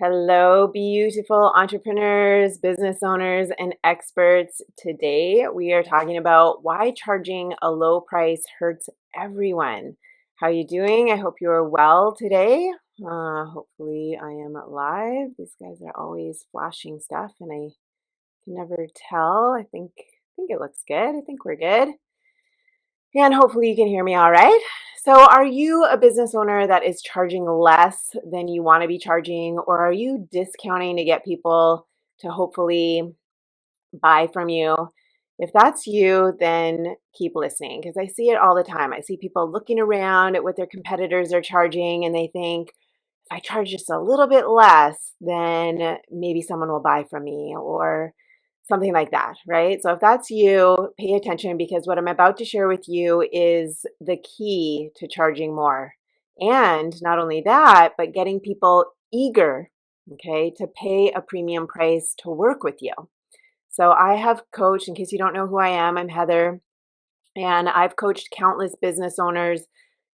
Hello, beautiful entrepreneurs, business owners, and experts. Today, we are talking about why charging a low price hurts everyone. How you doing? I hope you are well today. Hopefully, I am live. These guys are always flashing stuff, and I can never tell. I think it looks good. I think we're good. And hopefully you can hear me all right. So, are you a business owner that is charging less than you want to be charging, or are you discounting to get people to hopefully buy from you? If that's you, then keep listening because I see it all the time. I see people looking around at what their competitors are charging and they think, if I charge just a little bit less, then maybe someone will buy from me or something like that, right? So if that's you, pay attention because what I'm about to share with you is the key to charging more. And not only that, but getting people eager, okay, to pay a premium price to work with you. So I have coached, in case you don't know who I am, I'm Heather, and I've coached countless business owners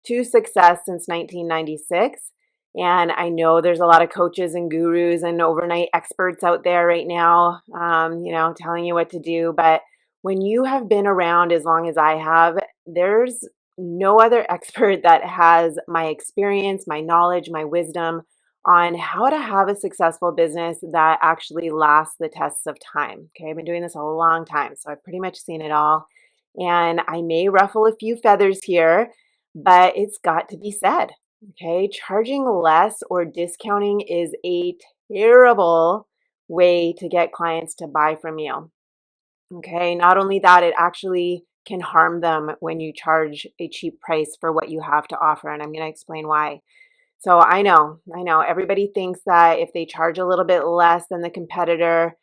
to success since 1996. And I know there's a lot of coaches and gurus and overnight experts out there right now, telling you what to do. But when you have been around as long as I have, there's no other expert that has my experience, my knowledge, my wisdom on how to have a successful business that actually lasts the tests of time. Okay, I've been doing this a long time, so I've pretty much seen it all. And I may ruffle a few feathers here, but it's got to be said. Okay, charging less or discounting is a terrible way to get clients to buy from you. Okay, not only that, it actually can harm them when you charge a cheap price for what you have to offer. And I'm going to explain why. So I know, everybody thinks that if they charge a little bit less than the competitor,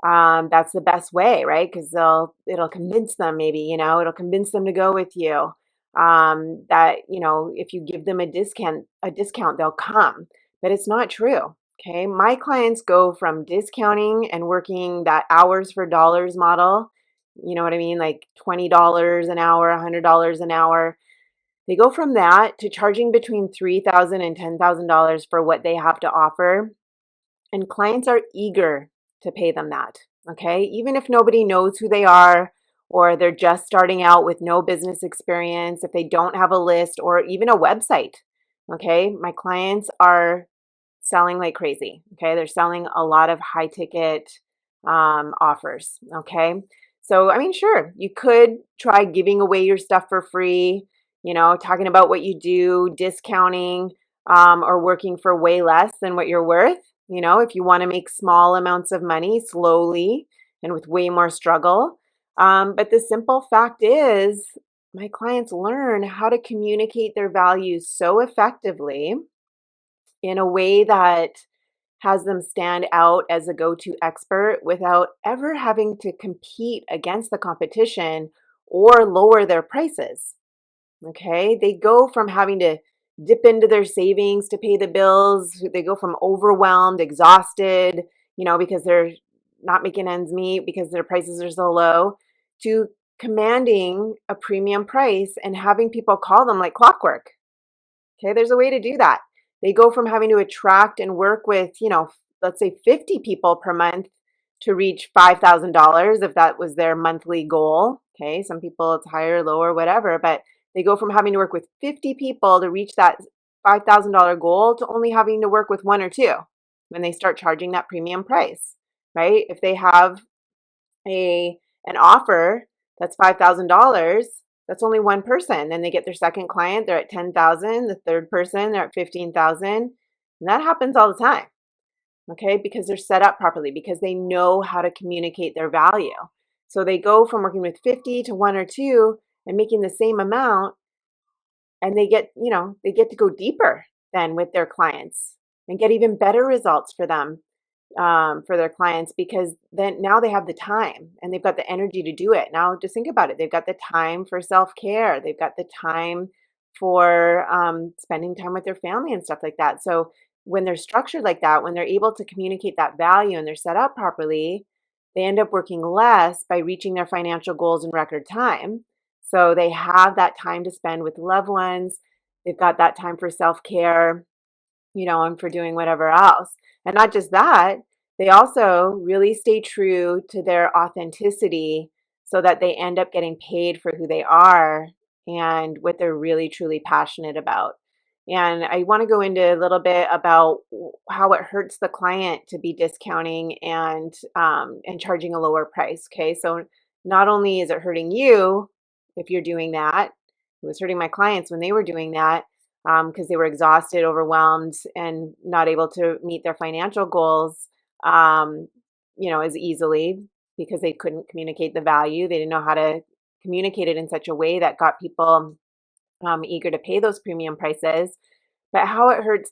that's the best way, right? Because it'll convince them, maybe, it'll convince them to go with you. That if you give them a discount, they'll come. But it's not true. Okay, my clients go from discounting and working that hours for dollars model. You know what I mean? Like $20 an hour, $100 an hour. They go from that to charging between $3,000 and $10,000 for what they have to offer. And clients are eager to pay them that. Okay. Even if nobody knows who they are, or they're just starting out with no business experience, if they don't have a list or even a website. Okay. My clients are selling like crazy. Okay. They're selling a lot of high ticket offers. Okay. So, I mean, sure, you could try giving away your stuff for free, talking about what you do, discounting, or working for way less than what you're worth. If you want to make small amounts of money slowly and with way more struggle. But the simple fact is, my clients learn how to communicate their values so effectively in a way that has them stand out as a go to expert without ever having to compete against the competition or lower their prices. Okay. They go from having to dip into their savings to pay the bills. They go from overwhelmed, exhausted, because they're not making ends meet because their prices are so low, to commanding a premium price and having people call them like clockwork. Okay. There's a way to do that. They go from having to attract and work with, let's say 50 people per month to reach $5,000 if that was their monthly goal. Okay. Some people it's higher, lower, whatever, but they go from having to work with 50 people to reach that $5,000 goal to only having to work with one or two when they start charging that premium price, right? If they have an offer that's $5,000, that's only one person. Then they get their second client, they're at 10,000, the third person, they're at 15,000. And that happens all the time. Okay? Because they're set up properly, because they know how to communicate their value. So they go from working with 50 to one or two and making the same amount, and they get to go deeper then with their clients and get even better results for them, for their clients, because then now they have the time and they've got the energy to do it. Now, just think about it. They've got the time for self-care. They've got the time for spending time with their family and stuff like that. So when they're structured like that, when they're able to communicate that value and they're set up properly, they end up working less by reaching their financial goals in record time. So they have that time to spend with loved ones. They've got that time for self-care. and for doing whatever else. And not just that, they also really stay true to their authenticity so that they end up getting paid for who they are and what they're really truly passionate about. And I want to go into a little bit about how it hurts the client to be discounting and charging a lower price. Okay, so not only is it hurting you if you're doing that, it was hurting my clients when they were doing that because they were exhausted, overwhelmed, and not able to meet their financial goals, um, as easily because they couldn't communicate the value. They didn't know how to communicate it in such a way that got people eager to pay those premium prices. But how it hurts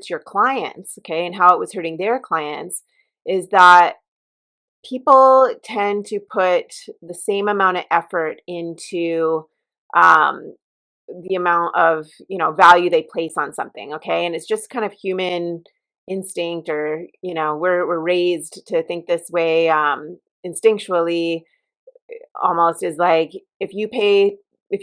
your clients, okay, and how it was hurting their clients is that people tend to put the same amount of effort into um, the amount of value they place on something, okay, and it's just kind of human instinct, or we're raised to think this way instinctually, almost, is like if you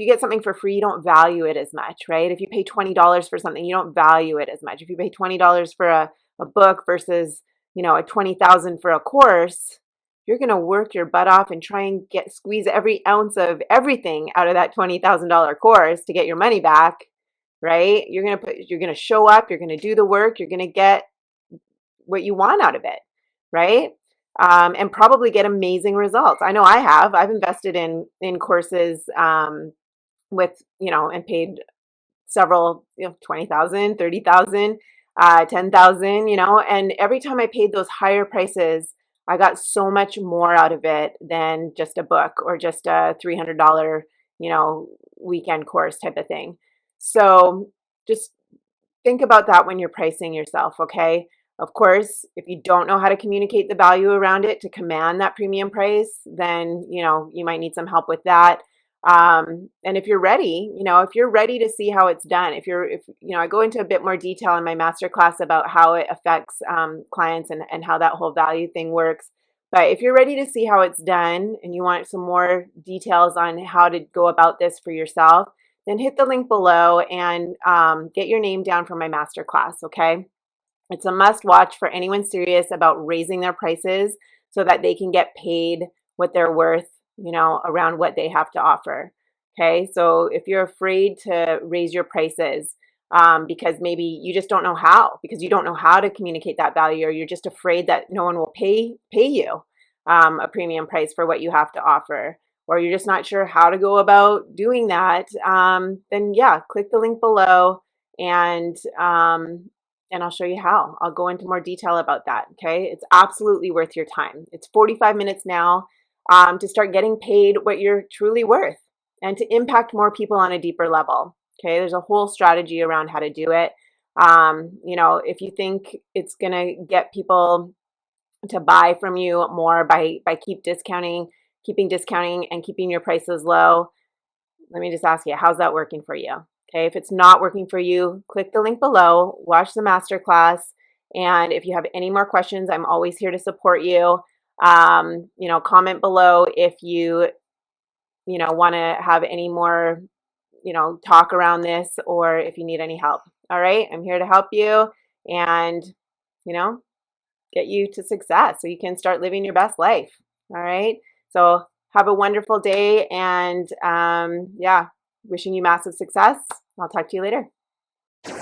get something for free, you don't value it as much, right? If you pay $20 for something, you don't value it as much. If you pay $20 for a book versus a 20,000 for a course, you're going to work your butt off and try and squeeze every ounce of everything out of that $20,000 course to get your money back, right? You're going to show up, you're going to do the work, you're going to get what you want out of it, right? And probably get amazing results. I know I have. I've invested in courses with and paid several 20,000, 30,000, 10,000, and every time I paid those higher prices, I got so much more out of it than just a book or just a $300 weekend course type of thing. So just think about that when you're pricing yourself, okay? Of course, if you don't know how to communicate the value around it to command that premium price, then, you might need some help with that. And if you're ready to see how it's done, I go into a bit more detail in my masterclass about how it affects clients and how that whole value thing works. But if you're ready to see how it's done and you want some more details on how to go about this for yourself, then hit the link below and get your name down for my masterclass, okay? It's a must watch for anyone serious about raising their prices so that they can get paid what they're worth, around what they have to offer. Okay, so if you're afraid to raise your prices because maybe you just don't know how, because you don't know how to communicate that value, or you're just afraid that no one will pay you a premium price for what you have to offer, or you're just not sure how to go about doing that, then yeah, click the link below and I'll show you how. I'll go into more detail about that. Okay, it's absolutely worth your time. It's 45 minutes now to start getting paid what you're truly worth and to impact more people on a deeper level. Okay, there's a whole strategy around how to do it. If you think it's gonna get people to buy from you more by keeping discounting and keeping your prices low, let me just ask you, how's that working for you? Okay, if it's not working for you, click the link below, watch the masterclass, and if you have any more questions, I'm always here to support you. Comment below if you want to have any more, talk around this, or if you need any help. All right, I'm here to help you and, get you to success so you can start living your best life. All right, so have a wonderful day, and yeah, wishing you massive success. I'll talk to you later.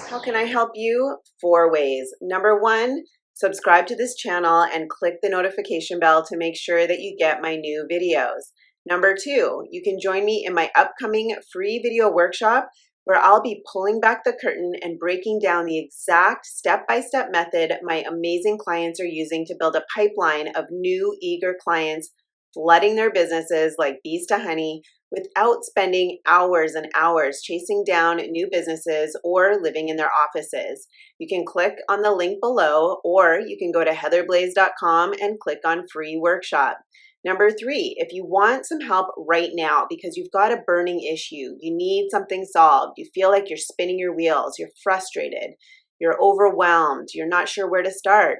How can I help you? 4 ways. Number 1, subscribe to this channel and click the notification bell to make sure that you get my new videos. Number 2, you can join me in my upcoming free video workshop where I'll be pulling back the curtain and breaking down the exact step-by-step method my amazing clients are using to build a pipeline of new eager clients flooding their businesses like bees to honey without spending hours and hours chasing down new businesses or living in their offices. You can click on the link below, or you can go to heatherblaze.com and click on free workshop. Number 3, if you want some help right now because you've got a burning issue, you need something solved, you feel like you're spinning your wheels, you're frustrated, you're overwhelmed, you're not sure where to start.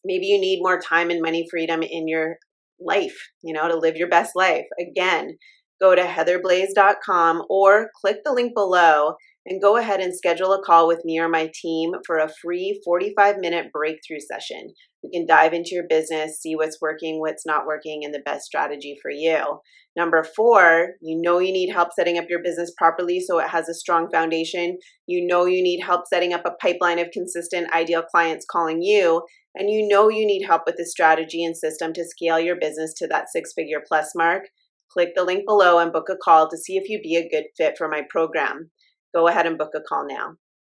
Maybe you need more time and money freedom in your life, to live your best life. Again, go to heatherblaze.com or click the link below And go ahead and schedule a call with me or my team for a free 45-minute breakthrough session. We can dive into your business, see what's working, what's not working, and the best strategy for you. Number four, you know you need help setting up your business properly so it has a strong foundation. You know you need help setting up a pipeline of consistent, ideal clients calling you. And you know you need help with the strategy and system to scale your business to that six-figure plus mark. Click the link below and book a call to see if you'd be a good fit for my program. Go ahead and book a call now.